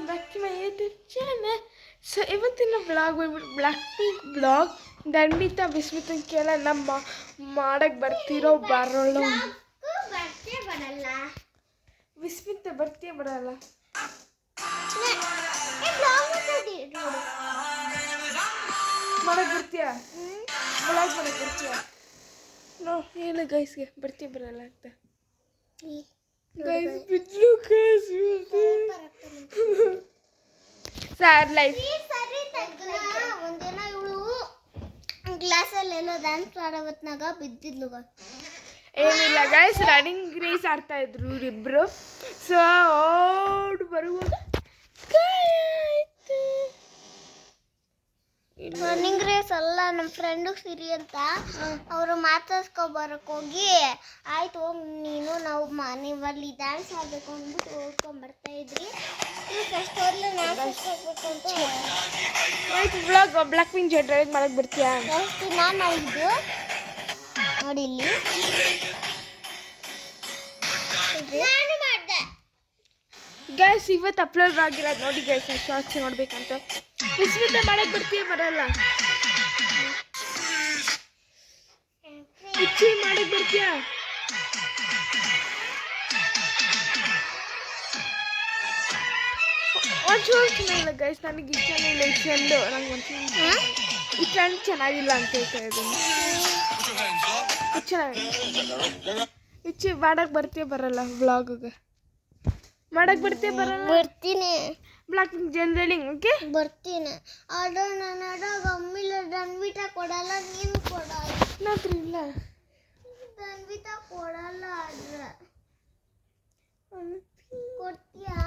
Welcome back to my YouTube channel. So ಇವತ್ತಿನ blog ಬಂದ್ಬಿಟ್ಟು black pink blog. ದಂಡಿತ ವಿಸ್ಮಿತನ್ ಕೇಳ ನಮ್ಮ ಮಾಡಕ್ಕೆ ಬರ್ತಿರೋ ಬರೋಳು ವಿಸ್ಮಿತ ಬರ್ತೀಯ ಬರಲ್ಲ ಮಾಡಕ್ಕೆ ಬರ್ತೀಯ ಬ್ಲಾಗ್ ಮಾಡಕ್ಕೆ ಬರ್ತೀಯ ನೋ ಹೇಳು ಗೈಸ್ಗೆ ಬರ್ತೀಯ ಬರಲ್ಲ ಅಂತ ಗೈಸ್ ಬಿಡ್ಲು ಗೈಸ್ ಸ್ಯಾಡ್ ಲೈಫ್. ಒಂದಿನ ಇವಳು ಕ್ಲಾಸಲ್ಲಿ ಎಲ್ಲೋ ಡ್ಯಾನ್ಸ್ ಆಡೋವತ್ನಾಗ ಬಿದ್ದಿದ್ಲು. ಏನಿಲ್ಲ ಗೈಸ್, ರನ್ನಿಂಗ್ ರೇಸ್ ಆಡ್ತಾ ಇದ್ರು ಇವರಿಬ್ರು. ಸೊ ಓಡ್ ಬರುವಾಗ ರನ್ನಿಂಗ್ ರೇಸ್ ಅಲ್ಲ, ನಮ್ಮ ಫ್ರೆಂಡು ಸಿರಿ ಅಂತ ಅವರು ಮಾತಾಡ್ಸ್ಕೊಬರಕ್ಕೆ ಹೋಗಿ ಆಯ್ತು ಹೋಗಿ ನೀನು ನಾವು ನೀವಲ್ಲಿ ಡ್ಯಾನ್ಸ್ ಆಡಬೇಕು ಅಂದ್ಬಿಟ್ಟು ಹೋಗ್ಕೊಂಬರ್ತಾ ಇದ್ರಿ. ಫಸ್ಟ್ ಹೋದ್ಲು ನಾನು ಫಸ್ಟ್ ಹೋಗ್ಬೇಕು ಅಂತ ಆಯ್ತು. ಬ್ಲಾಗ್ ಬ್ಲ್ಯಾಕ್ ಪಿಂಕ್ ಡ್ರೈವಿಂಗ್ ಮಾಡಕ್ಕೆ ಬರ್ತೀಯಾ? ಫಸ್ಟ್ ನಾನು ಮಾಡಿದ್ದು ನೋಡಿ ಇಲ್ಲಿ ನಾನು ಮಾಡಿದೆ ಗೈಸ್. ಇವತ್ತು ಅಪ್ಲೋಡ್ ಆಗಿರೋದು ನೋಡಿ ಗೈಸ್, ಶಾರ್ಟ್ಸ್ ನೋಡ್ಬೇಕಂತ. ವಿಸ್ಮಿತ ಮಾಡಕ್ಕೆ ಬರ್ತೀಯ ಬರಲ್ಲ? ಹುಚ್ಚಿ ಮಾಡಕ್ಕೆ ಬರ್ತೀಯ? ಒಂಚೂರು ಚೆನ್ನಾಗಿಲ್ಲ ಗೈಸ್, ನನಗೆ ಇಷ್ಟ ಇಲ್ಲ ಈ ಟ್ರೆಂಡು. ನಂಗೆ ಒಂಚೂರು ಈ ಟ್ರೆಂಡ್ ಚೆನ್ನಾಗಿಲ್ಲ ಅಂತ ಹೇಳ್ತಾ ಇದ್ದೀನಿ. ಹುಚ್ಚಿ ಮಾಡಕ್ಕೆ ಬರ್ತೀಯ ಬರಲ್ಲ? ಬ್ಲಾಗ್ಗೆ ಮಾಡಕ್ಕೆ ಬರ್ತೀಯ ಬರಲ್ಲ? ಬರ್ತೀನಿ. ಬ್ಲ್ಯಾಕ್ ಪಿಂಕ್ ಜನರಲಿಂಗ್ ಓಕೆ ಬರ್ತೀನಿ. ಆದ್ರೆ ನಾನು ಆಡೋಗ ಅಮ್ಮಿಲ್ಲ ಧನ್ವಿತ ಕೊಡಲ್ಲ, ನೀನು ಕೊಡಲ್ಲ. ನಾತ್ರ ಇಲ್ಲ ಧನ್ವಿತ ಕೊಡಲ್ಲ. ಆದ್ರೆ ಕೊಡ್ತೀಯಾ?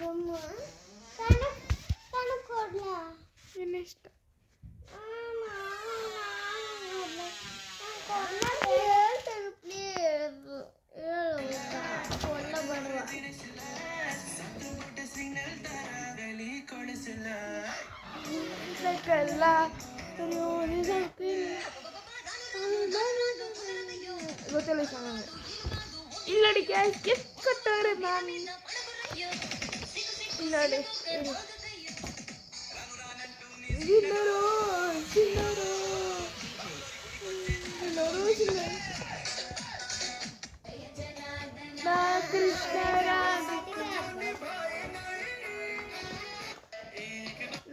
ಗಮ್ಮ ತಾನು ಕೊಡ್ಲ ಇನ್ನಿಷ್ಟ ಹೇಳ್ತೇನೆ ಪ್ಲೀಸ್. ಕೊಡ್ಲ ಬಡವ ಎಲ್ಲ ಗೊತ್ತಿಲ್ಲ ಚೆನ್ನಾಗಿ ಇಲ್ಲ ನೋಡಿ ಗ್ಯಾಸ್ ಎಷ್ಟು ಕೊಟ್ಟವ್ರೆ ನಾನು. ನೋಡಿ ಚಿನ್ನರು ಚಿನ್ನರು ಚಿನ್ನರು ಚಿನ್ನರು ನಾ ಕೃಷ್ಣ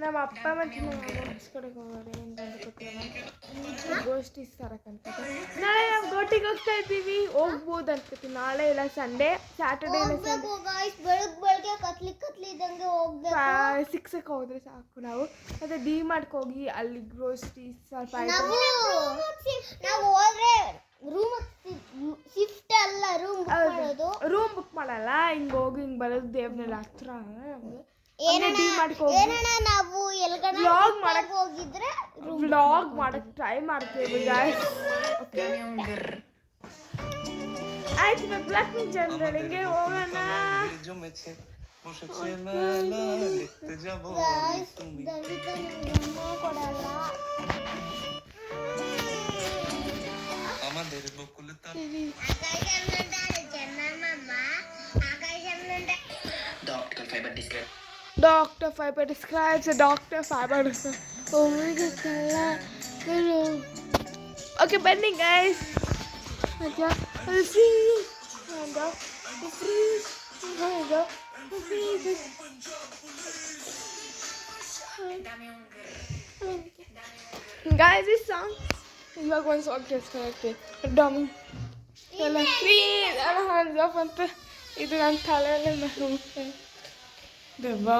ನಮ್ಮ ಅಪ್ಪ ಮತ್ತು ನಮ್ಮ ಹೊಸ್ಕೊಡಕ್ಕೆ ಹೋಗೋದು ಏನು ಕೊಟ್ಟಿಲ್ಲ ಗೋಷ್ಠಿ ತರಕಂತ. ನಾಳೆ ನಾವು ಗೋಟಿಗೆ ಹೋಗ್ತಾ ಇದ್ದೀವಿ, ಹೋಗ್ಬೋದು ಅನ್ಕೋತೀವಿ. ನಾಳೆ ಇಲ್ಲ ಸಂಡೇ, ಸ್ಯಾಟರ್ಡೇ ಇಲ್ಲ ಸಂಡೇ ಬೆಳಗ್ಗೆ ಕತ್ಲಿ ಇದ್ದಂಗೆ ಹೋಗ್ಬೇಕು. 6ಕ್ಕೆ ಹೋದ್ರೆ ಸಾಕು. ನಾವು ಮತ್ತೆ ಡಿ ಮಾರ್ಟ್ಗೆ ಹೋಗಿ ಅಲ್ಲಿ ಗ್ರೋಸರಿ ಸ್ವಲ್ಪ ನಾವು ಹೋದ್ರೆ ರೂಮ್ ಶಿಫ್ಟ್ ಅಲ್ಲ, ರೂಮ್ ಬುಕ್ ಮಾಡಲ್ಲ. ಹಿಂಗೆ ಹೋಗಿ ಹಿಂಗೆ ಬರೋದು ದೇವ್ರನೆಲ್ಲ ಹತ್ರ ನಾವು ಎಲ್ಗಡೆ ಹೋಗಿದ್ರೆ ವ್ಲಾಗ್ ಮಾಡಕ್ಕೆ ಟ್ರೈ ಮಾಡ್ತೇವೆ ಗಾಯ್ಸ್. ಆಯ್ತು, ಬ್ಲ್ಯಾಕ್ ಪಿಂಕ್ ಜನರಲಿಂಗೆ ಹೋಗೋಣ. ಕೊಡಲ್ಲ. Dr. Fiber describes a Dr. Fiber describes. Oh my God. Okay, bending guys. I'll see you. And the freeze. The freeze. Guys, this song is not going to get connected. Dummy. Freeze. And hands off and ಇದು ನನ್ನ ತಲೆಯಲ್ಲೇ ನಾನು ದೇವಾ.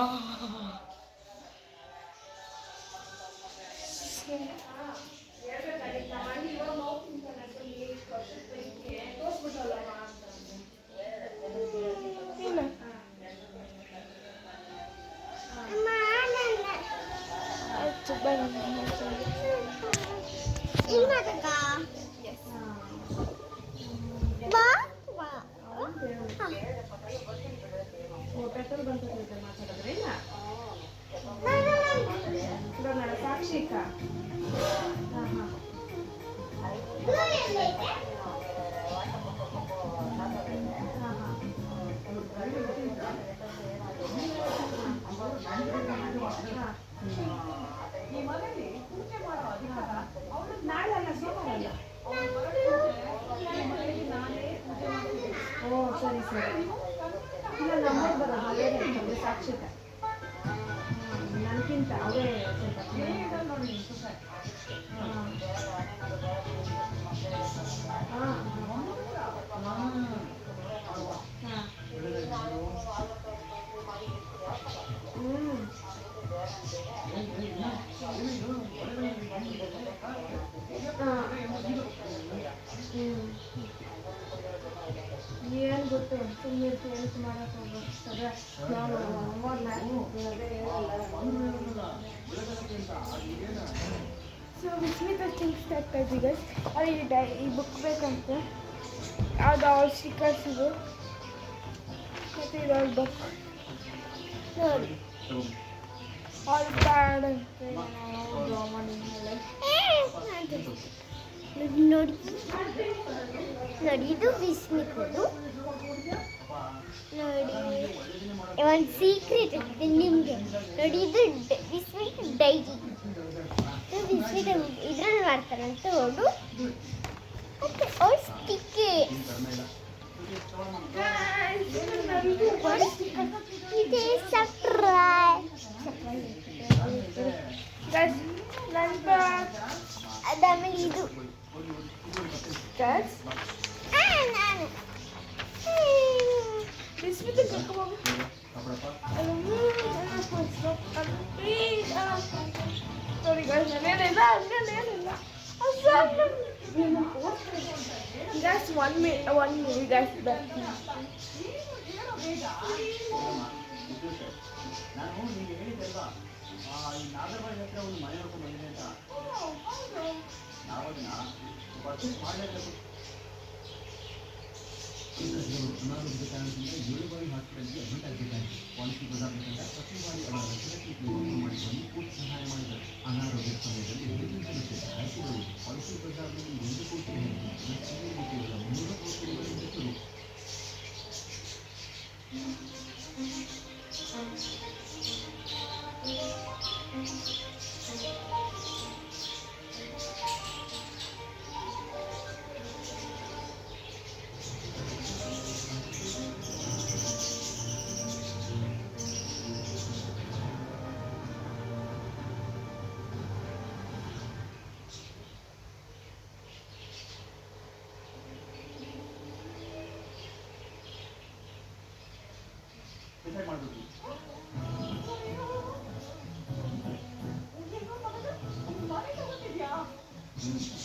ಆಯ್ತು ಬನ್ನಿ. ಸಾಕ್ಷಿಕ ಇಲ್ಲ ನಮ್ಮವ್ರು ಬರೋದು ಬೇರೆ ಅಂತಂದ್ರೆ ಸಾಕ್ಷಿತ ನನಗಿಂತ ಅವರೇ ಸ್ವಲ್ಪ ಚೆನ್ನಾಗಿ ನೋಡಿ ಏನು ಗೊತ್ತು ಸುಮ್ಮನೆ ಏನಕ್ಕೆ ಮಾಡಕ್ಕೆ ಹೋಗ್ತಾರೆ ನಾವು ಸೊ ವಿಸ್ಮಿತ ಥಿಂಗ್ಸ್ ಆಗ್ತಾ ಇದ್ದೀಗ ಅಲ್ಲಿ ಈ ಬುಕ್ ಬೇಕಂತೆ ಅದು ಅವ್ರ ಸ್ಟಿಕ್ಕರ್ಸ್ ಇದು ಮತ್ತು ಇದು ಅವ್ರ ಬುಕ್ ನೋಡಿ ಆಲ್ ಬ್ಯಾಡ್ ಅಂತೆ ಡ್ರಾ ಮಾಡಿ ನೋಡಿ ನೋಡಿ ಇದು ವಿಸ್ಮಿತದು ನೋಡಿ ಒಂದು ಸೀಕ್ರೆಟ್ ಇದೆ ನಿಮಗೆ ನೋಡಿ ಇದು ವಿಸ್ಮಿತ್ ಡೈರಿ ವಿಸ್ಮಿತ ಇದ್ರಲ್ಲಿ ಮಾಡ್ತಾರಂತ ನೋಡು ಮತ್ತೆ ಅವ್ರ ಸ್ಟಿಕ್ಕೆ ಇದೆ ಸರ್ಪ್ರೈಸ್ ಅದಾದ್ಮೇಲೆ ಇದು ನಾನು ವಿಸ್ಮಿತ ಸಾರಿ ಗೈಸ್ ನಾನೇನಿಲ್ಲ ಹಂಗೇನಿಲ್ಲ ಗೈಸ್ 1 minute ಗೈಸ್ ನಾನು ನಿಮಗೆ ಹೇಳಿದ್ದಲ್ವಾ ಈ ನಾಗರಬಾಯಿ ಹತ್ರ ಒಂದು ಮನೆ ನೋಡ್ಕೊಂಡು ಬಂದಿದೆ ಅಂತ ನಾವು ಅದನ್ನ ಪರ್ಚೇಸ್ ಮಾಡಲೇಬೇಕು ಅನಾರೋಗ್ಯದ ಕಾರಣದಿಂದ 7 ಬಾರಿ ಹಾಸ್ಪಿಟಲ್ಗೆ ಅಡ್ಮಿಟ್ ಆಗಬೇಕಾಗಿದೆ ಪಾಲಿಸಿ ಬದಲಾಗಬೇಕಂತ ಪ್ರತಿ ಬಾರಿ ಅವರ ರಕ್ಷಣೆ ಮಾಡಿಕೊಂಡು ಕೋಟಿ ಸಹಾಯ ಮಾಡಿದ್ದಾರೆ ಅನಾರೋಗ್ಯದ ಸಮಯದಲ್ಲಿ ಹೇಗಿರುತ್ತೆ ಆಯ್ಕೆಗಳು ಪಾಲಿಸಿ ಬದಲಾವಣೆಯಲ್ಲಿ 1 ಕೋಟಿ ಕೇವಲ 3 ಕೋಟಿಗಳಿಂದ ಶುರು ಡಿಸೈಡ್ ಮಾಡಬೇಕು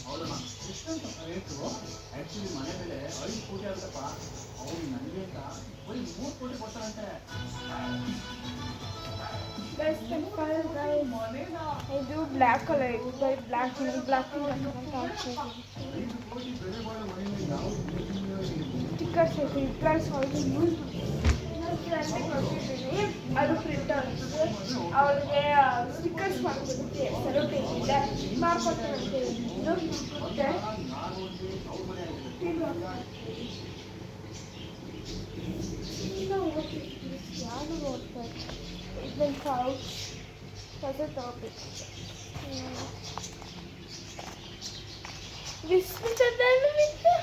ಹೌದಮ್ಮ ಎಷ್ಟಂತ ರೇಟು ಆ್ಯಕ್ಚುಲಿ ಮನೆ ಬೆಲೆ 5 ಕೋಟಿ ಆಗುತ್ತಪ್ಪ ಅವ್ರು ನನಗೆ ಅಂತ ಬರೀ 3 ಕೋಟಿ ಕೊಡ್ತಾರಂತೆ ಇದು ಬ್ಲ್ಯಾಕ್ ಕಲರ್ ಇದು ಬರೀ ಬ್ಲ್ಯಾಕ್ ಸ್ಟಿಕ್ಕರ್ಸ್ ಐತೆ ಇದ್ರಲ್ಲಿ ಸ್ವಲ್ಪ ಯೂಸ್ ಅದು ಪ್ರಿಂಟ್ ಆಗ್ತದೆ ಅವ್ರಿಗೆ ಸ್ಟಿಕ್ಕರ್ಸ್ ಮಾಡ್ಕೊಡುತ್ತೆ ಸೆಲೋಟೇಪಿಂದ ಮಾಡ್ಕೊಡ್ತಾರಂತೆ ಇದು ಯಾರು ನೋಡ್ತಾರೆ ಇದನ್ನು ಪೌಚ್ ಹೊಸ ತಗೋಬೇಕು ವಿಸ್ಮಿತದಲ್ಲಿ ಬಿಟ್ಟು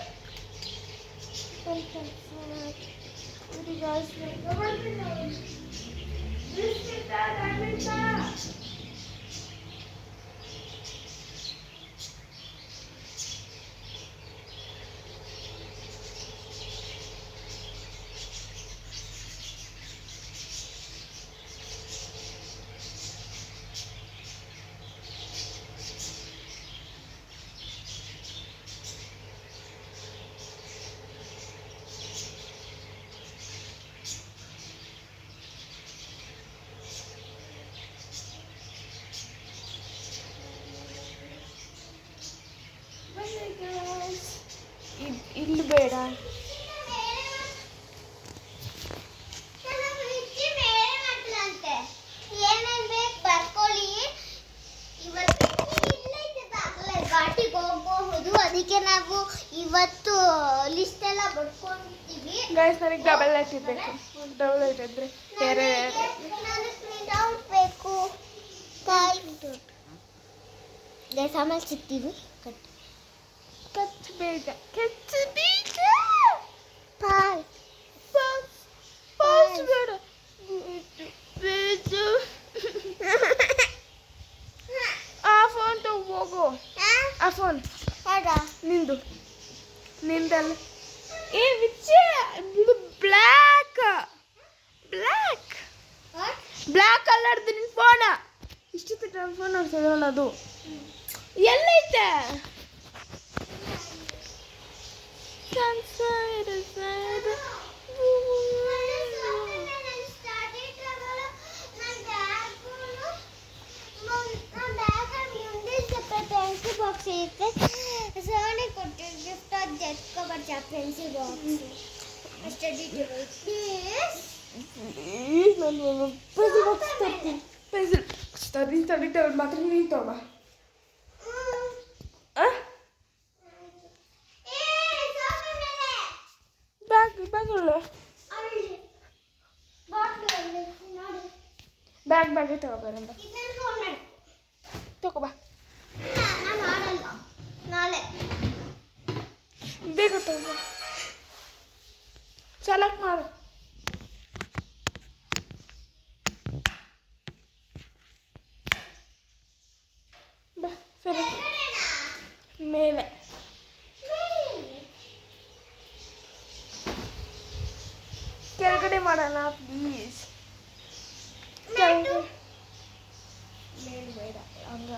guys, ಇಲ್ಲಿ ಬೇಡ ಏನೇನ್ ಬೇಕು ಬರ್ಕೊಳ್ಳಿ ಇವತ್ತು ಘಾಟಿಗೆ ಹೋಗಬಹುದು ಅದಕ್ಕೆ ನಾವು ಇವತ್ತು ಲಿಸ್ಟ್ ಎಲ್ಲ ಬರ್ಕೊಂಡಿದ್ದೀವಿ ಗೈಸ್ ನನಗೆ ಡಬಲ್ ಲೈಟ್ ಇರಬೇಕು ಡಬಲ್ ಲೈಟ್ ಇದ್ರೆ ಬೇರೆ ಪ್ರಿಂಟ್ ಔಟ್ ಬೇಕು ಗೈಸ್ ಆಮೇಲೆ ಸಿಗ್ತೀವಿ ಕಚ್ಚ ಬೀಜ ಪಾಲ್ ಬೇಡ ಬೀಚು ಆ ಫೋನ್ ತಗೋಗು ಆ ಫೋನ್ ನಿಂದು ನಿಂದಲ್ಲ ಏ ವಿಚ್ಚ ಬ್ಲ್ಯಾಕ್ ಬ್ಲ್ಯಾಕ್ ಬ್ಲ್ಯಾಕ್ ಕಲರ್ದು ನಿನ್ನ ಫೋನ ಇಷ್ಟಿತ್ತು ಫೋನ್ ನೋಡ್ಸೋಣ ಅದು ಎಲ್ಲೈತೆ ಬಾಕ್ಸ್ ಇರುತ್ತೆ ಸೋನೆ ಕೊಟ್ಟು ಗಿಫ್ಟ್ ಅದು ಜಟ್ಕೊಬಾರ pencil box study table please ನಾನು ಪೆನ್ಸಿಲ್ ಬಾಕ್ಸ್ ತರ್ತೀನಿ ಪೆನ್ಸಿಲ್ ಸ್ಟಡಿ ಟೇಬಲ್ ಮಾತ್ರ ನೀನು ತಗೋಬಾ ಬ್ಯಾಗ್ ತಗೋಬಾರಂಬ ತಗೋಬಾ ನಾಳೆ ಬೇಗ ತಗೋಬಾ ಸೆಲೆಕ್ಟ್ ಮಾಡು ಬಾ ಸರಿ ಮೇಲೆ ಕೆಳಗಡೆ ಮಾಡೋಣ ಪ್ಲೀಸ್ ಕೆಳಗಡೆ ಮೇಲೆ ಬೇಡ ಹಂಗ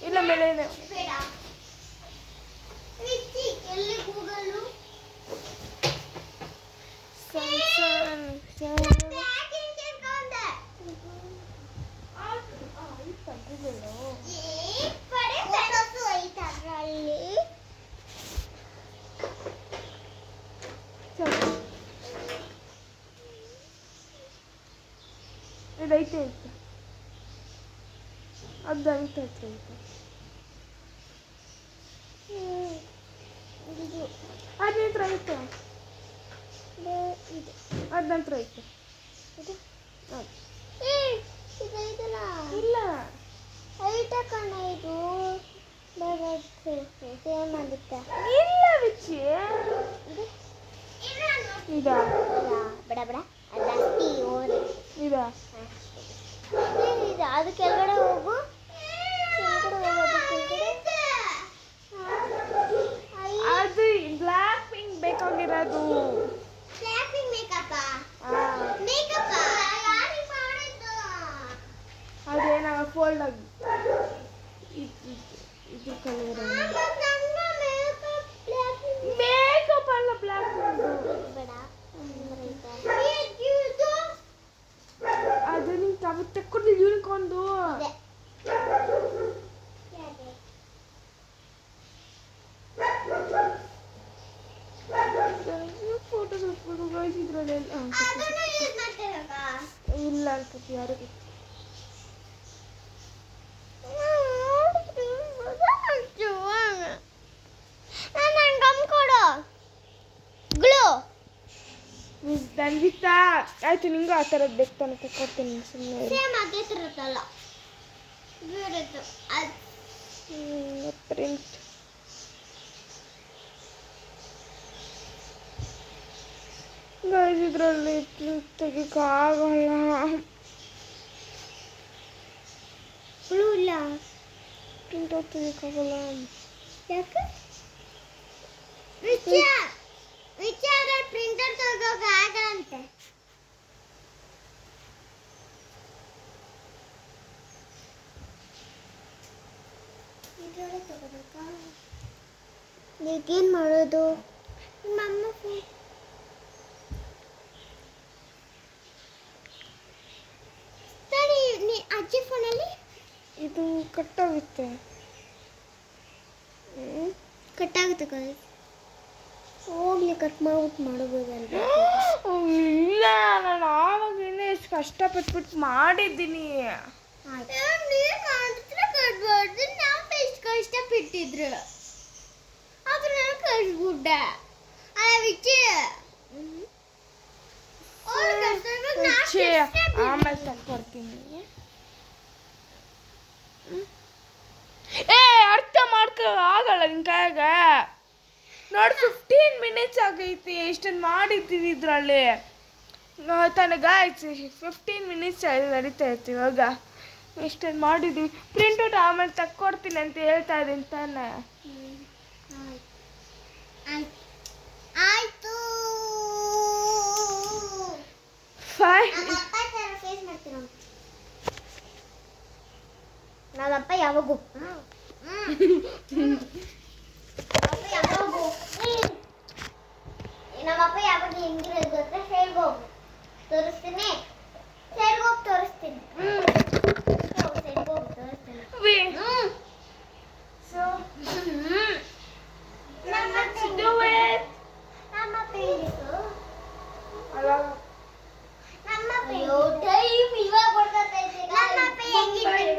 ಇಲ್ಲ ಮೇಲೆ ಇದೆ ಬೇಡ ಎಲ್ಲಿ ಗೂಗಲು ಇದೈತೆ ಅಂತ ಅದು ಐತೆ ಹತ್ರ ಐತೆ ಅದು ಹತ್ರ ಐತೆ ಅದು ನಂತರ ಐತೆ ಇದೈತಲ್ಲ ಇಲ್ಲ ಐಟ ಕಣ ಇದು ಸೇಮ್ ಆಗುತ್ತೆ ಇಲ್ಲ ವಿಚ್ಚಿ ಇದಾ ಬೇಡ ಬೇಡ ಜಾಸ್ತಿ ಓದಿ ಇದಾ ಇದು ಅದು ಕೆಳಗಡೆ ಹೋಗು ಕೆಳಗಡೆ ಹೋಗೋದು ಕೆಳಗಡೆ ಅದು ಬ್ಲ್ಯಾಕ್ ಪಿಂಕ್ ಬೇಕಾಗಿರೋದು ಬ್ಲ್ಯಾಕ್ ಪಿಂಕ್ ಮೇಕಪ್ ಮೇಕಪ್ ಯಾರಿಗೆ ಮಾಡಿದ್ದು ಅದೇನಾಗ ಫೋಲ್ಡ್ ಆಗಿ ಇದು ಕಲರ್ ಮೇಕಪ್ ಅಲ್ಲ ಬ್ಲ್ಯಾಕ್ ಬೇಡ ಅದು ನಿಂಗೆ ತಗೋ ತಕ್ಕೊಡ್ಲಿ ಯೂನಿಕಾರ್ನ್ದು ಫೋಟೋಸ್ ಹಾಕ್ಬೋದು ಗೈಸ್ ಇದರಲ್ಲೆಲ್ಲ ಇಲ್ಲ ಅನ್ಸುತ್ತೆ ಯಾರು ದಂಜಿತಾ ಆಯ್ತು ನಿಂಗೂ ಆ ಥರದ್ದು ಬೇಕು ತಾನೆ ತಕ್ಕೊಡ್ತೀನಿ ಸುಮ್ಮನೆ ಸೇಮ್ ಅದೇ ಥರದ್ದಲ್ಲ ಬೇರೆದು ಪ್ರಿಂಟ್ ಗೈಸ್ ಇದರಲ್ಲಿ ಪ್ರಿಂಟ್ ತೆಗಿಯೋಕ್ಕಾಗಲ್ಲ ಬ್ಲೂ ಇಲ್ಲ ಪ್ರಿಂಟ್ ಔಟ್ ತೆಗಿಯೋಕ್ಕಾಗಲ್ಲ ಯಾಕೆ ವಿಚಾರ ಪ್ರಿಂಟರ್ ತಗೋಕಾಗಂತೆ ಈಗೇನು ಮಾಡೋದು ನಿಮ್ಮ ಅಮ್ಮ ಫೋನ್ ಸರಿ ನೀ ಅಜ್ಜಿ ಫೋನಲ್ಲಿ ಇದು ಕಟ್ಟಾಗುತ್ತೆ ಕಟ್ಟಾಗುತ್ತೆ ಕೈ ಹೋಗ್ಲಿ ಕಟ್ ಮಾಡ್ಬಿಟ್ಟು ಮಾಡಬಹುದಲ್ವ ಇಲ್ಲ ನಾನು ಆವಾಗಿಂದ ಎಷ್ಟು ಕಷ್ಟಪಟ್ಬಿಟ್ಟು ಮಾಡಿದ್ದೀನಿ ನೀರು ಮಾಡಿದ್ರೆ ಕಟ್ಬಾರ್ದು ನಾವು ಎಷ್ಟು ಕಷ್ಟಪಟ್ಟಿದ್ರು ಆದ್ರೆ ನಾನು ಕಟ್ಬಿಟ್ಟೆ ಅಲ್ಲ ವಿಚ್ಚಿ ಆಮೇಲೆ ತಕ್ಕೊಡ್ತೀನಿ ಏ ಅರ್ಥ ಮಾಡ್ಕೊ ಆಗಲ್ಲ ನಿನ್ ಕೈಯಾಗ ನೋಡಿ 15 ಮಿನಿಟ್ಸ್ ಆಗೈತಿ ಇಷ್ಟೊಂದು ಮಾಡಿದ್ದೀವಿ ಇದರಲ್ಲಿ ತನಗ ಆಯ್ತು 15 ಮಿನಿಟ್ಸ್ ನಡೀತಾ ಇತ್ತು ಇವಾಗ ಇಷ್ಟೊಂದು ಮಾಡಿದ್ವಿ ಪ್ರಿಂಟೌಟ್ ಆಮೇಲೆ ತಕ್ಕೊಡ್ತೀನಿ ಅಂತ ಹೇಳ್ತಾ ಇದ್ದೀನಿ ತಾನೆ. ಆಯ್ತು. ನಮ್ಮಪ್ಪ ಯಾವಾಗೂ ನಮ್ಮಪ್ಪ ಯಾವಾಗ ಹೆಂಗಿರೋದು ಗೊತ್ತಾ? ಸೈಡ್ಗೆ ಹೋಗು ತೋರಿಸ್ತೀನಿ, ಸೈಡ್ಗೆ ಹೋಗಿ ತೋರಿಸ್ತೀನಿ. ಸೈಡ್ಗೆ ಹೋಗಿ ತೋರಿಸ್ತೀನಿ. ಅಯ್ಯೋ ಟೈಮ್ ಇವಾಗ ಹೊಡ್ಕೊತೈತೆ. ನಮ್ಮಪ್ಪ ಹೆಂಗಿದ್ದೀನಿ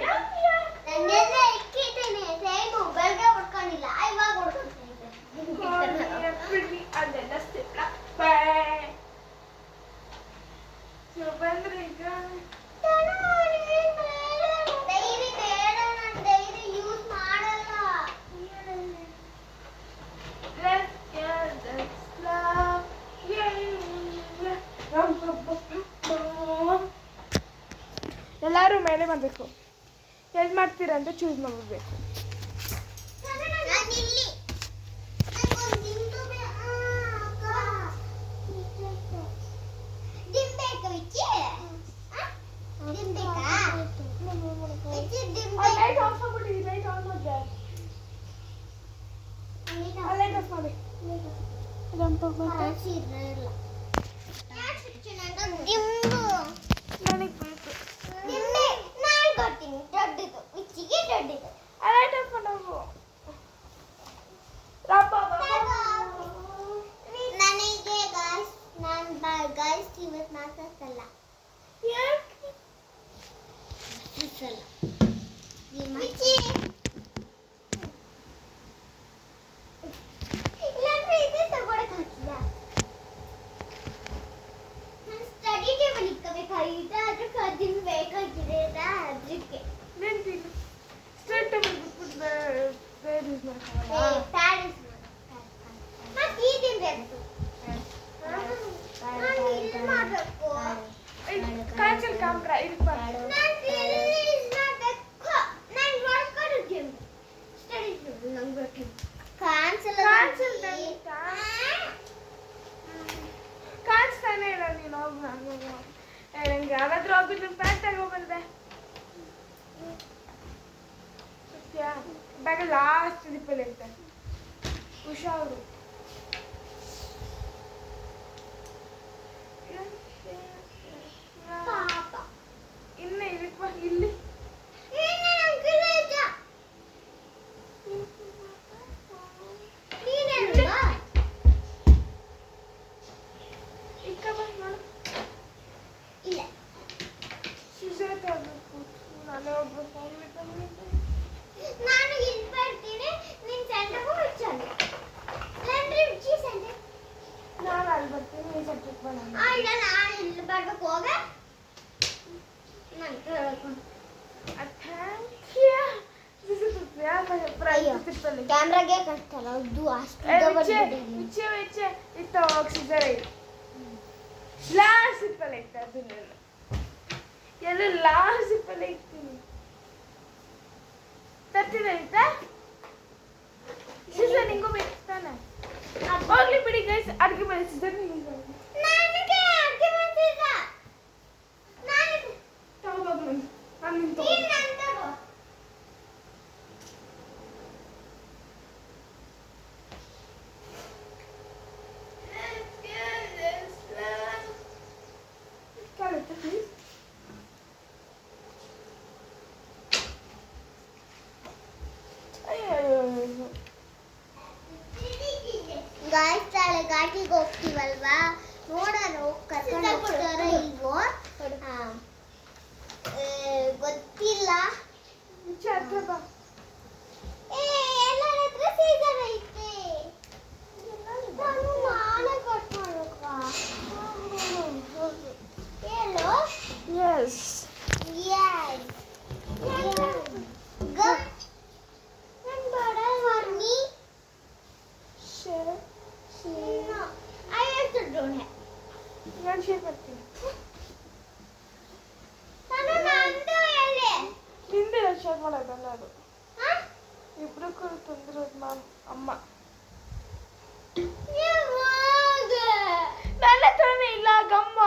ನನ್ನೆಲ್ಲ ಇಕ್ಕಿದ್ದೀನಿ. ಸೈಡ್ಗೆ ಬೆಳಗ್ಗೆ ಹೊಡ್ಕೊಂಡಿಲ್ಲ, ಇವಾಗ ಹೊಡ್ಕೊತೈತೆ. ಅದೆಲ್ಲ ಬಂದ್ರೆ ಈಗ ಡೈರಿ ಬೇಡ, ನಾನು ಡೈರಿ ಯೂಸ್ ಮಾಡಲ್ಲ. ಎಲ್ಲರೂ ಮೇಲೆ ಮಾಡಬೇಕು. ಎಲ್ಲಿ ಮಾಡ್ತೀರಾ ಅಂತ ಚೂಸ್ ಮಾಡಬೇಕು. ಲೈಟ್ ಆಫ್ ಆಗ್ಬಿಡಿ, ಲೈಟ್ ಆನ್ ಮಾಡಿದೆ. ಲೈಟ್ ಆಫ್ ಮಾಡಿ. ನನಗೆ ಬೇಕು. ನಾನು ಕೊಡ್ತೀನಿ ದೊಡ್ಡದು, ಮಿಚ್ಚಿಗೆ ದೊಡ್ಡದು. ಲೈಟ್ ಆಫ್ ಮಾಡೋದು. ನನಗೆ ಗಾಯ್ಸ್ ಇವತ್ತು ಮಾತಾಡ್ಸಲ್ಲ. ಯಾಕೆ ಮಿಚ್ಚಿ ಇಲ್ಲಾಂದ್ರೆ ಇದೇ ತಗೊಳಕ್ ಹಾಕಿಲ್ಲ. ನಾನು ಸ್ಟಡಿ ಟೇಬಲ್ ಇಕ್ಕಬೇಕಾಗಿತ್ತು, ಅದಕ್ಕೆ ಅದನ್ನು ಬೇಕಾಗಿದೆ ಅದಕ್ಕೆ. ನೆನ್ಪಿಲ್ಲ ಸ್ಟ್ರೇಟ್ ಟೇಬಲ್ ಬಿಟ್ಬಿಟ್ಟು ಬೇರೆ ಯೂಸ್ ಮಾಡ್ಕೊಳ್ಳೋಣ. ಪ್ಯಾರಿಸ್ ಮತ್ತೆ ಈ ತಿನ್ಬೇಕು. ನಾನು ಇಲ್ಲಿ ಮಾಡಬೇಕು. ಕ್ಯಾನ್ಸಲ್ ಕ್ಯಾಮ್ರಾ ಇಲ್ಲಿ ನಾನು ರಿಲೀಸ್ ಮಾಡಬೇಕು. ನಾನು ಮಾಡ್ಕೊಂಡಿದ್ದೆ ಸ್ಟಡಿ ಟೇಬಲ್ ನಂಗೆ ಬೇಕು. ಕ್ಯಾನ್ಸಲ್ ಕಾಣಿಸ್ತಾನೆ ಇಲ್ಲ ನೀನು. ನಂಗೆ ಯಾರಾದ್ರೂ ಹೋಗಿದ್ದು ಪ್ಯಾಂಟ್ ತಗೊಬಂದೆ. ಬ್ಯಾಗ ಲಾಸ್ಟ್ ದಿಪ್ಪಲ್ಲಿ ಐತೆ. ಹುಷಾರು. ಪಾಪ ಇನ್ನು ಇದಕ್ಕೆ ಇಲ್ಲಿ ಇಲ್ಲ ಸಿಸರ್ ತಗೋಬೇಕು. ನಾನು ಒಬ್ಬ ನಾನು ಇಲ್ಲಿ ಬರ್ತೀನಿ, ನಿನ್ ಸೆಂಟರ್ಗೂ ಮುಚ್ಚೋಣ. ಇಲ್ಲಾಂದ್ರೆ ಮುಚ್ಚಿ ಸೆಂಟರ್. ನಾನು ಅಲ್ಲಿ ಬರ್ತೀನಿ, ನೀನು ಸೆಂಟ್ರಿಗೆ ಬರೋಣ. ಇಲ್ಲ ನಾನು ಇಲ್ಲಿ ಬರ್ಬೇಕು. ಹೋಗ ನಾನು ಕ್ಯಾಮ್ರಾಗೆ ಕಷ್ಟಲ್ಲ ಅದು ಲಾಸ್ಟ್ ಸಿಪ್ಪಲ್ಲಿ ಐತೆ ಅದನ್ನೆಲ್ಲ ಎಲ್ಲ ಲಾಸ್ಟ್ ಸಿಪ್ಪಲ್ಲಿ ಇಕ್ತೀನಿ. ತರ್ತೀನಿ ಆಯ್ತಾ? ಸಿಸರ್ ನಿಂಗೂ ಬೇಕು ತಾನೆ? ಹೋಗ್ಲಿ ಬಿಡಿ ಗೈಸ್, ಅಡುಗೆ ಮಾಡಿ ಸಿಸರ್ ನಿಂಗೆ ನನಗೆ ಅಡ್ಗೆ ಮಾಡ್ತಿದ್ದ ನಾನು ತಗೋಬೇಕು. ನಾನು ನಿಂತು ಗಾಯಸ್ಥಳ ಘಾಟಿಗೆ ಹೋಗ್ತೀವಲ್ವಾ, ನೋಡೋಣ ಕರ್ಕೊಂಡು ಹೋಗ್ತಾರ ಇಲ್ವೋ ಗೊತ್ತಿಲ್ಲ. ಎಲ್ಲರ ಹತ್ರ ಸೀಸನ್ ಐತೆ. ನಾನು ಮಾಲೆ ಕಟ್ ಮಾಡಕ್ಕ ಹೇಳು. ಎಸ್ ನನ್ನ ಬಡ mummy I also don't have. ನಾನು ಶೇಪ್ ಮಾಡ್ತೀನಿ. ನಾನು ನಿಂದೆ ಶೇರ್ ಮಾಡೋದಲ್ಲ ಅದು. ಇಬ್ರು ಕೂಡ ತಂದಿರೋದು ಅಮ್ಮ. ನನ್ನ ಹತ್ರನೇ ಇಲ್ಲ ಗಮ್ಮ.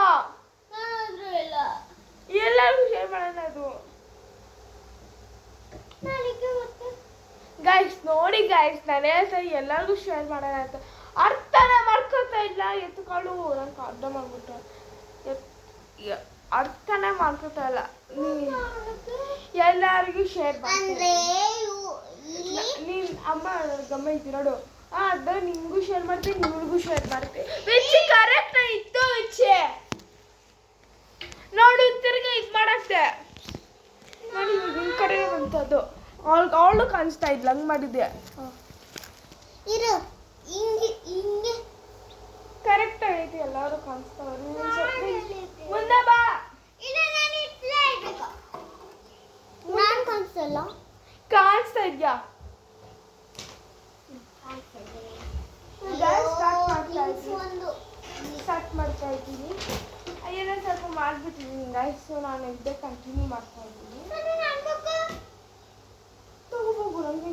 ಎಲ್ಲರಿಗೂ ಶೇರ್ ಮಾಡೋಣ ಅದು. ಗೈಸ್ ನೋಡಿ ಗೈಸ್, ನಾನು ಹೇಳ್ತಾರೆ ಎಲ್ಲರಿಗೂ ಶೇರ್ ಮಾಡೋಣ ಅಂತ. ಅರ್ಥನೇ ಮಾಡ್ಕೊತಾ ಇಲ್ಲ ಎತ್ಕೊಳ್ಳು. ನಂಗೆ ಅರ್ಧ ಮಾಡ್ಬಿಟ್ಟು ಅರ್ಥನೇ ಮಾಡ್ಕೊತಾ ಇಲ್ಲ. ಎಲ್ಲರಿಗೂ ಶೇರ್ ಮಾಡ್ತೀನಿ. ನೀನು ಅಮ್ಮ ಗಮ್ಮ ಇತ್ತು ನೋಡು, ಅರ್ಧ ನಿಂಗೂ ಶೇರ್ ಮಾಡ್ತೀನಿ, ನಿಮಗೂ ಶೇರ್ ಮಾಡ್ತೀನಿ. ವಿಚ್ಚಿ ಕರೆಕ್ಟ್ ಇತ್ತು. ವಿಚ್ಚಿ ನೋಡು ತಿರ್ಗಿ ಇದು ಮಾಡತ್ತೆ ನೋಡಿ. ನಿನ್ನ ಕಡೆ ಬಂತದ್ದು. ಅವಳು ಕಾಣಿಸ್ತಾ ಇದ್ಲ, ಹಂಗೆ ಮಾಡಿದ್ದೆ. ಇರು ಹಿಂಗೆ ಕರೆಕ್ಟ್ ಆಗೈತಿ. ಎಲ್ಲರೂ ಕಾಣಿಸ್ತಾವ್ರು. ಮುಂದೆ ಬಾ. ನಾನು ಕಾಣಿಸ್ತಲ್ಲ. ಕಾಣಿಸ್ತಾ ಇದ್ಯಾ? ಸ್ಟಾರ್ಟ್ ಮಾಡ್ತಾ ಇದ್ದೀನಿ. ಏನೋ ಸ್ವಲ್ಪ ಮಾಡ್ಬಿಟ್ಟಿದ್ದೀನಿ ಗೈಸ್. ನಾನು ಇದ್ದೇ ಕಂಟಿನ್ಯೂ ಮಾಡ್ತಾ ಇದ್ದೀನಿ. ತಗೋಬೋಗು ನನಗೆ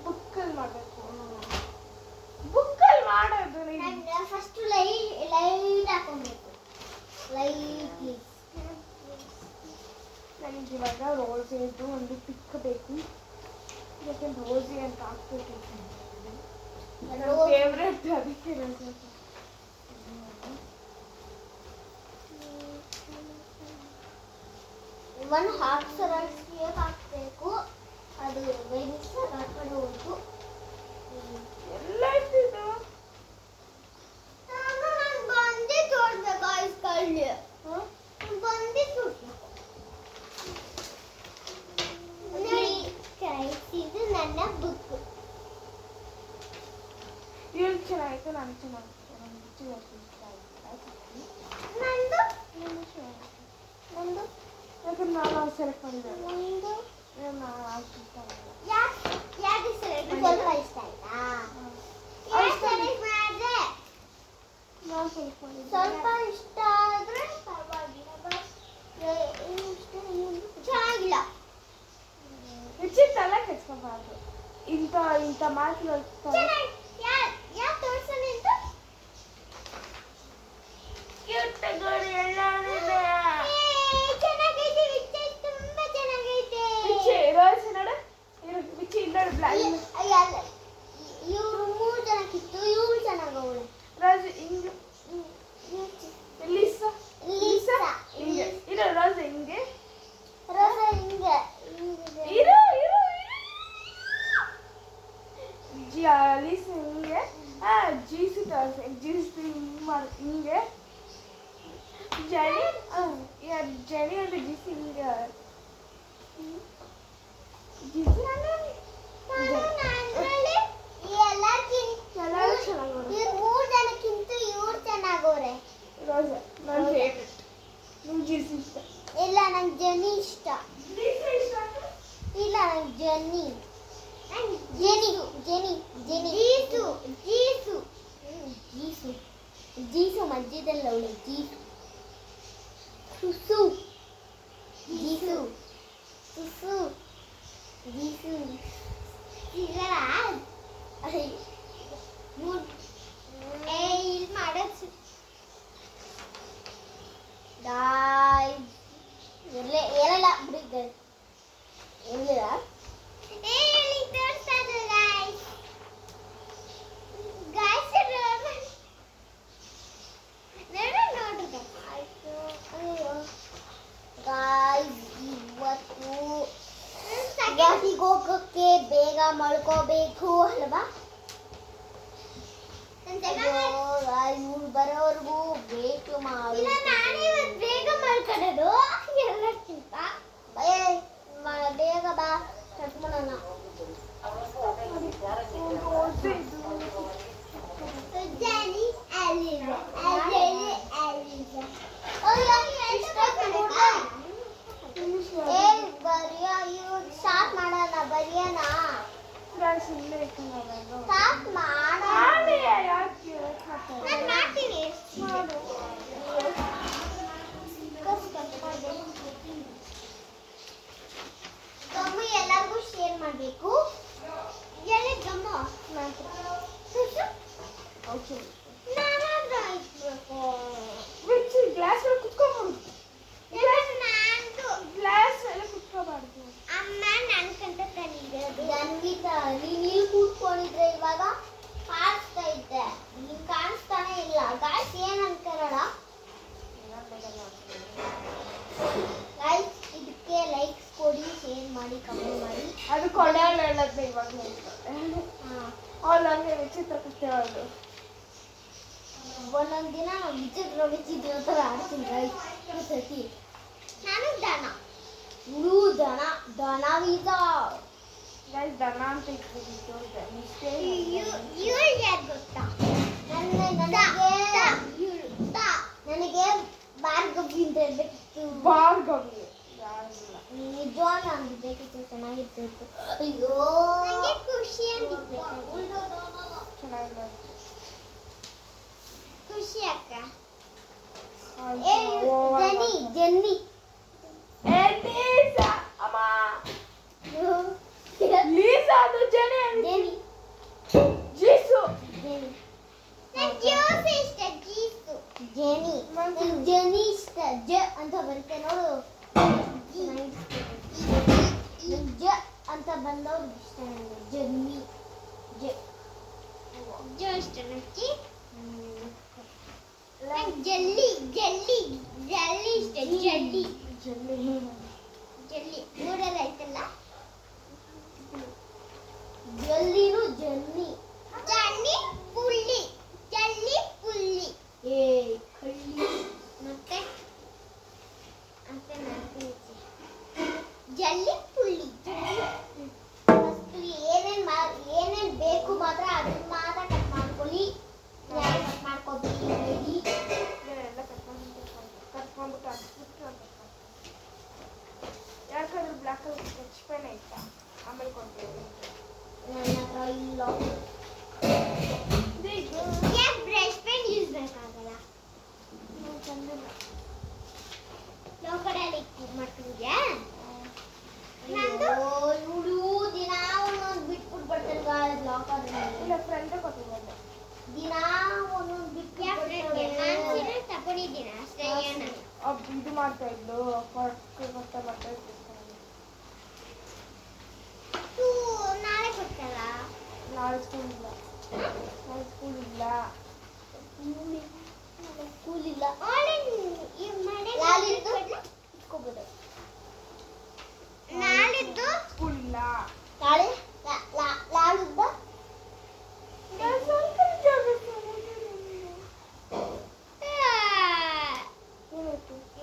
ಬುಕ್ಕಲ್ಲಿ ಮಾಡಬೇಕು. ಬುಕ್ಕಲ್ಲಿ ಮಾಡೋದು ಫಸ್ಟ್ ಲೈಟ್ ಹಾಕೊಬೇಕು. ಲೈಟ್ ನನಗೆ ಇವಾಗ ರೋಸೇದು ಒಂದು ಪಿಕ್ ಬೇಕು. ಯಾಕೆಂದ್ರೆ ರೋಸಿ ಅಂತ ಹಾಕ್ಬೇಕು. ನನ್ನ ಫೇವ್ರೆಟ್, ಅದಕ್ಕೆ ಒಂದು ಹಾಫ್ ಸರಲ್ ಸ್ಕೇಪ್ ಹಾಕಬೇಕು. ಅದು ಮಿಕ್ಸರ್ ಆ ಕಡೆ ಹೋಯ್ತು. ಎಲ್ಲ ಇಟ್ಟಿದ್ದು ನಾನು ಬಂದಿ ತೋಡ್ಬೇಕು. ಐಸ್ ಕಳ್ಳಿ ಬಂದಿ ತೋಡ್ಬೇಕು. ಇದು ನನ್ನ ಬುಕ್. ಇವ್ರು ಚೆನ್ನಾಗಿತ್ತು, ನಾನು ಚೆನ್ನಾಗಿತ್ತು. ನಂದು ಯಾಕಂದ್ರೆ ನಾನು ಸೆಲೆಕ್ಟ್ ಮಾಡಿದ್ದೆ. ನಂದು ನಾನು ಆಗ್ತಿರ್ತಾ ಯಾಕೆ ಸೆಲೆಕ್ಟ್ ಸ್ವಲ್ಪ ಇಷ್ಟ ಆಯ್ತಾ? ಸೆಲೆಕ್ಟ್ ಮಾಡಿದೆ. ನಾನು ಸೆಲೆಕ್ಟ್ ಮಾಡಿದ್ದೆ. ಸ್ವಲ್ಪ ಇಷ್ಟ ಆದ್ರೆ ಪರವಾಗಿಲ್ಲ. ಚೆನ್ನಾಗಿಲ್ಲ. ಹೆಚ್ಚಿನ ತಲೆ ಕೆಚ್ಕೋಬಾರ್ದು. ಇಂಥ ಮಾತುಗಳು ಯಾಕೆ ತೋರ್ಸೋಣ ಅಂತ ಕ್ಯೂಟ್ಗಳು ಎಲ್ಲಾನು ಚೆನ್ನಾಗೈತೆ. ವಿಚ್ಚೆ ತುಂಬಾ ಚೆನ್ನಾಗೈತೆ. ಬಿಚ್ಚಿ ರೋಸ್ ನೋಡು. ಬಿಚ್ಚಿ ನೋಡು ಬ್ಲಾಕ್. ಇವ್ರು 3 ಜನಕ್ಕಿತ್ತು. ಇವ್ರು ಚೆನ್ನಾಗವಳೆ. ರೋಸ್ ಹಿಂಗೆ ಲಿಸಾ ಹಿಂಗೆ ಇರೋ. ರೋಸ್ ಹಿಂಗೆ ರೋಸ ಹಿಂಗೆ ಇರು. ಲಿಸಾ ಹಿಂಗೆ. ಜೀಸು ತೋರಿಸಿ. ಜೀಸು ಹಿಂಗೆ ಮಾಡಿ ಹಿಂಗೆ. ಜನಿ ಅಂತ ಜೀಸು ಹಿಂಗೆ. ಜೀಸು ಎಲ್ಲರೂ ಚೆನ್ನಾಗವ್ರೆ. ಇವ್ರು 3 ಜನಕ್ಕಿಂತ ಇವ್ರು ಚೆನ್ನಾಗವ್ರೆ. ರೋಸ ನನ್ನ ಫೇವ್ರೆಟ್. ನಿಮ್ಗೆ ಜೀಸು ಇಷ್ಟ? ಇಲ್ಲ, ನಂಗೆ ಜನಿ ಇಷ್ಟ. ಲಿಸಾ ಇಷ್ಟ? ಇಲ್ಲ, ನಂಗೆ ಜನಿ. ಜೀಸು ಮಧ್ಯದಲ್ಲಿ ಅವಳೆ. ಜೀಸು ಇಲ್ಲ ಇಲ್ಲಿ ಮಾಡೋದು ಏನಲ್ಲ ಬಿಡಿದ್ದೆ. ಏನಿಲ್ಲ ಇವತ್ತು ಹೋಗಕ್ಕೆ ಬೇಗ ಮಲ್ಕೋಬೇಕು ಅಲ್ವಾ? ಇವ್ರು ಬರೋವರೆಗೂ ವೇಟ್ ಮಾಡಿ. ಬೇಗ ಮಲ್ಕೊಳ್ಳೋದು ಎಲ್ಲಕ್ಕಿಂತ ಬೇಗ ಬಾ ಕಟ್ಕೊಳ್ಳೋಣ. ಸ್ಟಾರ್ಟ್ ಮಾಡೋಣ. ಬರೆಯೋಣ. ಸುಮ್ಮನೆ ಸ್ಟಾರ್ಟ್ ಮಾಡೋಣ. ಓಕೆ ನಾನಾದ್ರೂ ಇಟ್ಬೇಕು. ಬಿಚ್ಚಿ ಗ್ಲಾಸ್ ಮೇಲೆ ಕುತ್ಕೋಬಾರ್ದು. ನಂದು. ಗ್ಲಾಸ್ ಮೇಲೆ ಕುತ್ಕೋಬಾರ್ದು. ಅಮ್ಮ ನನ್ಕಂತ ತಂದಿರೋದು. ಗನ್ವಿತಾ ನೀನ್ ಇಲ್ಲಿ ಕೂತ್ಕೊಂಡಿದ್ರೆ ಇವಾಗ ಕಾಣಿಸ್ತಾ ಇದ್ದೆ. ನೀನ್ ಕಾಣಿಸ್ತಾನೆ ಇಲ್ಲ. ಗಾಯ್ಸ್ ಏನ್ ಅನ್ಕೊಳ್ಳೋಣ. ಗೈಸ್ ಇದಕ್ಕೆ ಲೈಕ್ಸ್ ಕೊಡಿ, ಶೇರ್ ಮಾಡಿ, ಕಮೆಂಟ್ ಮಾಡಿ. ಅದು ಕೊನೆಯಲ್ಲಿ ಹೇಳೋದು ಇವಾಗ ಹೇಳ್ತಾರೆ. ಅವ್ರು ನನಗೆ ವಿಚಿತ್ರ ಕಥೆ ಹೇಳೋದು. ಒಂದೊಂದು ದಿನ ವಿಚಿತ್ರ ಥರ ಆಡ್ತೀನಿ ಗೈಸ್. ಸತಿ ನಾನು ದನ, ದನ ವೀಸ. ಗೈಸ್ ದನ ಅಂತ ಇಟ್ಬಿಟ್ಟು ಇಷ್ಟೇ. ಇವಳು ಯಾರು ಗೊತ್ತಾ? ನನಗೆ ಭಾರ್ಗವಿ ಅಂತ ಬೇಕಿತ್ತು. ಭಾರ್ಗವಿ ಯಾರಿಲ್ಲ. ನಿಜವಾಗ್ಲೂ ನನಗೆ ಬೇಕಿತ್ತು, ಚೆನ್ನಾಗಿರ್ತಿತ್ತು. ಅಯ್ಯೋ ನನಗೆ ಖುಷಿ ಅಂದಿತ್ತು. ಚೆನ್ನಾಗಿಲ್ಲ. ಖುಷಿ ಅಕ್ಕ. ಜನಿ ಜನ್ನಿ ಲೀಸಾ ಅಮ್ಮ. ಲೀಸಾ ಅದು ಜನಿ. ಜನಿ ಜೀಸು. ಜನಿ ನಂಗೆ ಇಷ್ಟ. ಜೀಸು ಜನಿ. ಜನಿ ಇಷ್ಟ. ಜ ಅಂತ ಬರುತ್ತೆ ನೋಡು. ಜ ಅಂತ ಬಂದವ್ರು ಇಷ್ಟ ನನಗೆ. ಜನ್ನಿ ಜ ಇಷ್ಟ ನನಗೆ. ಜಲ್ಲಿ ಜಲ್ಲಿ ಜಲ್ಲಿ ಇಷ್ಟ. ಜಲ್ಲಿ ಜಲ್ಲಿ ಊರಲ್ಲಿ ಐತಲ್ಲ. ಜಲ್ಲಿನು ಜನ್ನಿ. ಜನ್ನಿ ಪುಳ್ಳಿ. ಜಲ್ಲಿ ಪುಳ್ಳಿ. ಏ ಕಳ್ಳಿ. ಮತ್ತೆ ಜಲ್ಲಿ ಪುಳ್ಳಿ. ಫಸ್ಟ್ ಏನೇನ್ ಬೇಕು ಮಾತ್ರ ಅದನ್ನ ಮಾತ್ರ ಕಟ್ ಮಾಡ್ಕೊಳ್ಳಿ. ಕಟ್ ಮಾಡ್ಕೊತೀವಿ. ಎಲ್ಲ ಕಟ್ಕೊಂಡ್ಬಿಟ್ಟು ಯಾಕಂದ್ರೆ ಬ್ಲ್ಯಾಕ್ ಕಲರ್ ಸ್ಕೆಚ್ ಪೆನ್ ಐತಾ ಆಮೇಲೆ ಕೊಡ್ತೀವಿ. ನನ್ನ ಹತ್ರ ಇಲ್ಲ. ಬ್ರಷ್ ಪೆನ್ ಯೂಸ್ ಬೇಕಾಗಲ್ಲ. ಲೋಕಡಲ್ಲಿ ಮಾಡ್ತಿದ್ಯಾ? ಇವಳು ದಿನ ಒಂದೊಂದು ಬಿಟ್ಬಿಟ್ಟು ಬರ್ತಾರೆ ಲಾಕರಲ್ಲಿ. ಇಲ್ಲ ಫ್ರೆಂಡ್ ಕೊಟ್ಟಿರೋದು. ದಿನ ಒಂದೊಂದು ಬಿಟ್ಟು ತಗೊಂಡಿದ್ದೀನ ಅಷ್ಟೇ. ಏನು ಇದು ಮಾಡ್ತಾ ಇದ್ಲು ಬರ್ತಾ ಇತ್ತು. ನಾಳೆ ಕೊಡ್ತಾರ. ನಾಳೆ ಸ್ಕೂಲ್ ಇಲ್ಲ. ಸ್ಕೂಲ್ ಇಲ್ಲ. ನಾಳಿದ್ದು ಸ್ಕೂಲ್ ಇಲ್ಲ. ನಾಳೆ ಲಾಳಿದ್ದ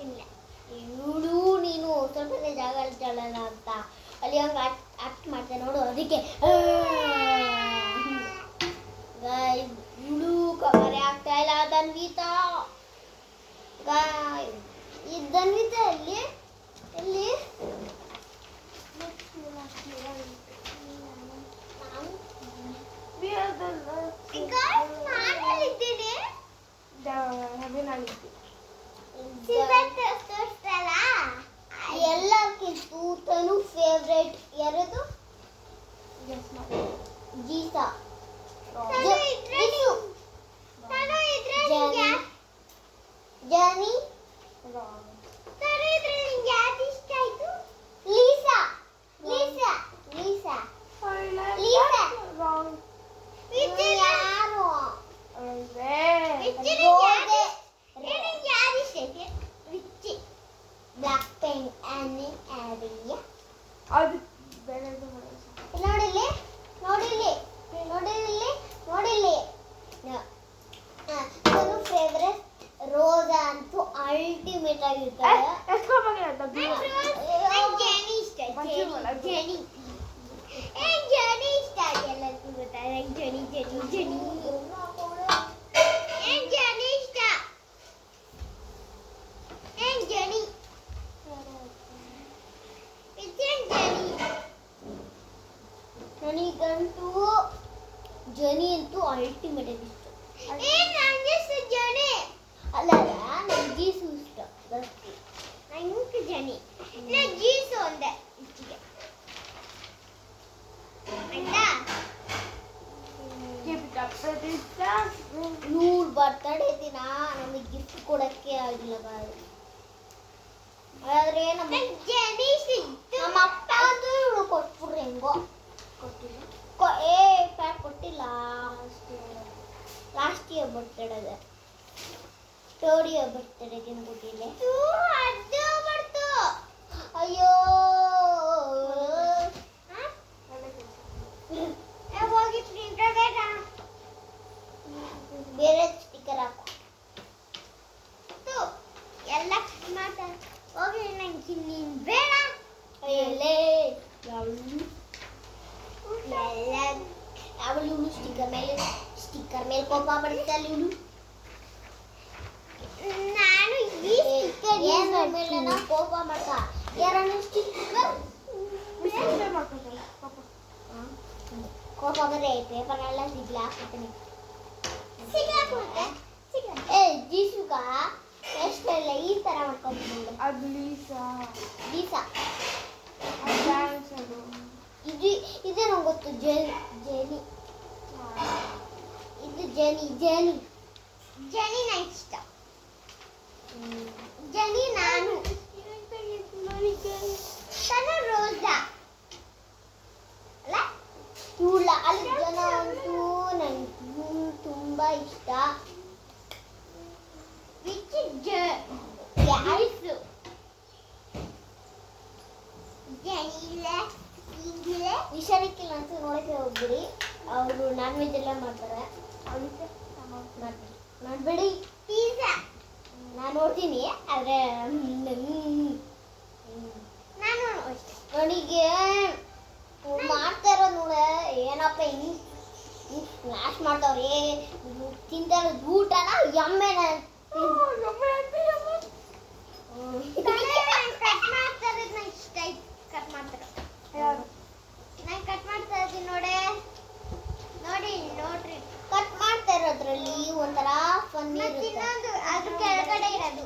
ಇಲ್ಲ. ಇವಳು ನೀನು ಸ್ವಲ್ಪನೇ ಜಾಗ ಇರ್ತಾಳಲ್ಲ ಅಂತ ಅಲ್ಲಿ ಹಂಗ ಆಕ್ಟ್ ಮಾಡ್ತಾ ನೋಡು. ಅದಕ್ಕೆ ಇವಳು ಕವರೆ ಆಗ್ತಾ ಇಲ್ಲ. ಧನ್ವಿತಾ ಈ ಧನ್ವಿತಾ ಎಲ್ಲಿ ಎಲ್ಲಿ? ಎಲ್ಲಕ್ಕಿಂತ ತನು ಫೇವ್ರೇಟ್ ಯಾರದು? Geeta. Jani. Lisa. Lisa. Lisa. Lisa. ಯಾರು? ಬ್ಲಾಕ್ ಪೆನ್ ಅದು ಬೇರೆದು ನೋಡಿಲ್ಲಿ ನೋಡಿಲ್ಲಿ ನೋಡಿಲ್ಲಿ ನೋಡಿಲ್ಲಿ. ನನ್ನ ಫೇವ್ರೆಟ್ ರೋಜಾ ಅಂತೂ ಅಲ್ಟಿಮೇಟ್ ಆಗಿರ್ತಾರೆ. ಜನಿ ಇಷ್ಟ. ಜನಿ ಜನಿ ಇಷ್ಟ. ಎಲ್ಲರಿಗೂ ಗೊತ್ತಾಗ ಜನಿ ಜನಿ ಜನಿ ಜನಿ ಇಷ್ಟ. ಜನಿ ನನಗಂತೂ ಜನಿ ಅಂತೂ ಅಲ್ಟಿಮೇಟ್ ಇಷ್ಟ. ಜನಿ ಅಲ್ಲ ನನಗೆ ಜೀಸು ಇಷ್ಟ. ನಂಗೆ ಜನಿ ಜೀಸು ಒಂದೇ ಇಷ್ಟಿಗೆ ಆಯ್ತಾ. ಇವ್ರ ಬರ್ತಡೇ ದಿನ ನಮಗೆ ಗಿಫ್ಟ್ ಕೊಡಕ್ಕೆ ಆಗಿಲ್ಲ guys. ಆದ್ರೆ ನಮ್ಮ ಅಪ್ಪ ಅಂತೂ ಇವ್ರು ಕೊಟ್ಬಿಡ್ರಿ ಹೆಂಗೋ ಕೊಟ್ಟಿಲ್ಲ ಪ್ಯಾಕ್ ಕೊಟ್ಟಿಲ್ಲ ಲಾಸ್ಟ್ ಇಯರ್ ಬರ್ತಡೇಗೆ ಥರ್ಡ್ ಇಯರ್ ಬರ್ತಡೇಗೆ ಕೊಟ್ಟಿಲ್ಲ ಬರ್ತು ಅಯ್ಯೋ ಹೋಗಿ ಪ್ರಿಂಟರ್ ಬೇರೆ ಸ್ಟಿಕ್ಕರ್ ಹಾಕು ಎಲ್ಲ ಮಾತಾಡ ಹೋಗಿ ನಂಗೆ ನೀನು ಬೇಡ ಅಯ್ಯಲ್ಲೇ ಅವಳು ಇವಳು ಸ್ಟಿಕ್ಕರ್ ಮೇಲೆ ಕೋಪ ಬರ್ತಲ್ಲ ಇವಳು ನಾನು ಈ ಸ್ಟಿಕ್ಕರ್ ಮೇಲೆ ನಾವು ಕೋಪ ಮಾಡ್ಕ ಯಾರನ್ನ ಸ್ಟಿಕ್ಕರ್ ಕೋಪ ಬರೇ ಪೇಪರ್ ಎಲ್ಲ ಸಿಗ್ಲಾಕ್ಬಿಡ್ತೀನಿ ಏ ಜೀಸುಗ ಎಷ್ಟೆಲ್ಲ ಈ ತರ ಮಾಡ್ಕೊಂಡ್ಬಿಟ್ಟು ಅದು ಲೀಸಾ ಲೀಸಾ ಡ್ಯಾನ್ಸ್ ಅದು ಇದೇ ನಂಗೆ ಗೊತ್ತು ಜೇನಿ ಇದು ಜೇನಿ ನಂಗೆ ಇಷ್ಟ ಜನಿ ನಾನು ತನ ರೋಜಾ ಅಲ್ಲ ಇವಳ ಅಲ್ಲಿ ಜನ ಅಂತೂ ನಂಗೆ ತುಂಬಾ ಇಷ್ಟ ವಿಚ್ ಯಾರಿಸು ವಿಷಾರಿಕ್ಕಿಲ್ಲ ಅಂತ ನೋಡಕ್ಕೆ ಹೋಗ್ಬಿಡಿ ಅವರು ನಾನ್ ವೆಜ್ ಎಲ್ಲ ಮಾಡ್ತಾರೆ ಅವಳಿಗೆ ಮಾಡ್ಬೇಡಿ ಪಿಜ್ಜಾ ನಾನು ನೋಡ್ತೀನಿ ಆದರೆ ನಾನು ಅವನಿಗೆ ಮಾಡ್ತಾ ಇರೋದು ನೋಡ ಏನಪ್ಪ ಹಿಂಗೆ ಸ್ಮ್ಯಾಶ್ ಮಾಡ್ತಾವ್ರೆ ತಿಂತಾ ಇರೋದು ಊಟನ ಎಮ್ಮೆನ ಕಟ್ ಮಾಡ್ತಾ ಇರೋದು ನಂಗೆ ಇಷ್ಟ ಆಯ್ತು ಕಟ್ ಮಾಡ್ತಾರೆ ನಾನು ಕಟ್ ಮಾಡ್ತಾ ಇದ್ದೀನಿ ನೋಡ್ರಿ ಕಟ್ ಮಾಡ್ತಾ ಇರೋದ್ರಲ್ಲಿ ಒಂಥರ ಫನ್ ಇರುತ್ತೆ ಅದ್ರ ಕೆಳಗಡೆ ಇರೋದು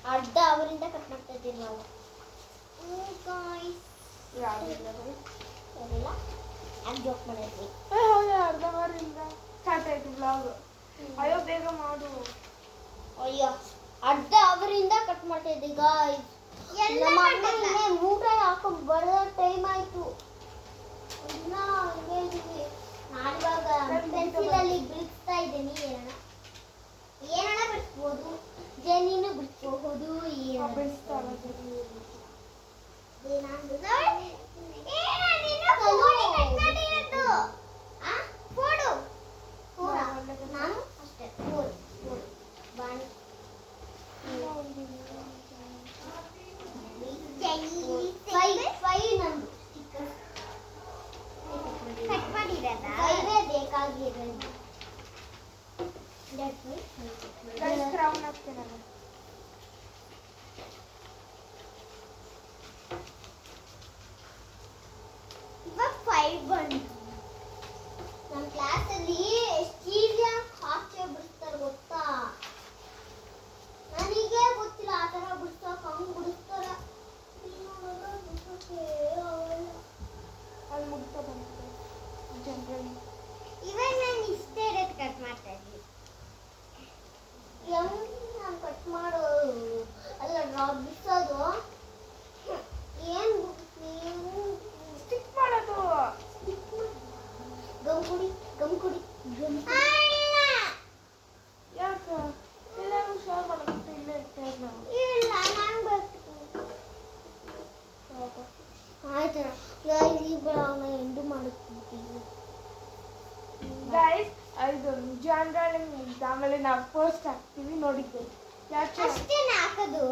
ಅರ್ಧ ಅವರಿಂದ ಕಟ್ ಮಾಡ್ತಾ ಇದ್ದೀವಿ ನಾವು ಸರಿಲ್ಲ ಯಾಕೆ ಜೋಕ್ ಮಾಡಿದ್ವಿ ಹೌದಾ ಅರ್ಧ ಅವರಿಂದ ಸ್ಟಾರ್ಟ್ ಆಯ್ತು ಬ್ಲಾಗ್ ಅಯ್ಯೋ ಬೇಗ ಮಾಡು ಅಯ್ಯೋ ಅರ್ಧ ಅವರಿಂದ ಕಟ್ ಮಾಡ್ತಾ ಇದ್ದೀವಿ ಗಾಯ್ಸ್ ನಮ್ಮ ಅಮ್ಮನಿಗೆ ಊಟ ಹಾಕೊಂಡು ಬರೋ ಟೈಮ್ ಆಯ್ತು ಇನ್ನ ಹಂಗೆ ಇದೀವಿ ನಾನಿವಾಗ ಪೆನ್ಸಿಲಲ್ಲಿ ಬಿಡಿಸ್ತಾ ಇದ್ದೀನಿ ಏನಣ್ಣ ಬಿಡಿಸ್ಬೋದು ಜೇನಿನೂ ಬಿಡಿಸ್ಬಹುದು ನಾನು ಅಷ್ಟೇ ಬಾಣಿ ನಂದು ಕಟ್ ಮಾಡಿರೋದ ಫೈವೇ ಬೇಕಾಗಿರೋದು ಕ್ರೌನ್ ಹಾಕ್ತೀನಲ್ಲ ಇವಾಗ 5 ಬಂತು ನಮ್ಮ ಕ್ಲಾಸಲ್ಲಿ ಸ್ಟೀಲಿಯ ಹಾಕಿ ಬಿಡಿಸ್ತಾರೆ ಗೊತ್ತಾ ನನಗೆ ಗೊತ್ತಿಲ್ಲ ಆ ಥರ ಬಿಡಿಸ್ತಾರ ಹಂಗೆ ಬಿಡಿಸ್ತಾರ ಅಲ್ಲಿ ಮುಗ್ತಾ ಬಂತು ಜನರಲಿ ಇವಾಗ ನಾನು ಇಷ್ಟೇ ಇರೋದು ಕಟ್ ಮಾಡ್ತಾ ಇದ್ದೀನಿ ನಾನು ಕಟ್ ಮಾಡೋದು ಅಲ್ಲ ಬಿಡಿಸೋದು ಏನು ಸ್ಟಿಕ್ ಮಾಡೋದು ಗಮ್ ಕುಡಿ ಯಾಕೆ ಎಲ್ಲರೂ ಶೇರ್ ಮಾಡೋದು ಇಲ್ಲೇ ಇರ್ತೇವೆ ನಾವು ಇಲ್ಲ ನಾನು ಬರ್ತೀನಿ ಆಯ್ತು ಎಂಡು ಮಾಡುತ್ತೀನಿ ಗೈಸ್ ಇದು ಜನರಲ್ ಆಮೇಲೆ ನಾವು ಪೋಸ್ಟ್ ಹಾಕ್ತೀವಿ ನೋಡಿದ್ದೇವೆ ಯಾಕೆ ಅಷ್ಟೇನ ಹಾಕೋದು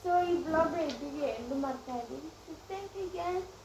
ಸೊ ಈ ಬ್ಲಾಗ್ ಇದ್ದೀವಿ ಎಂಡು ಮಾಡ್ತಾ ಇದ್ದೀವಿ ಥ್ಯಾಂಕ್ ಯು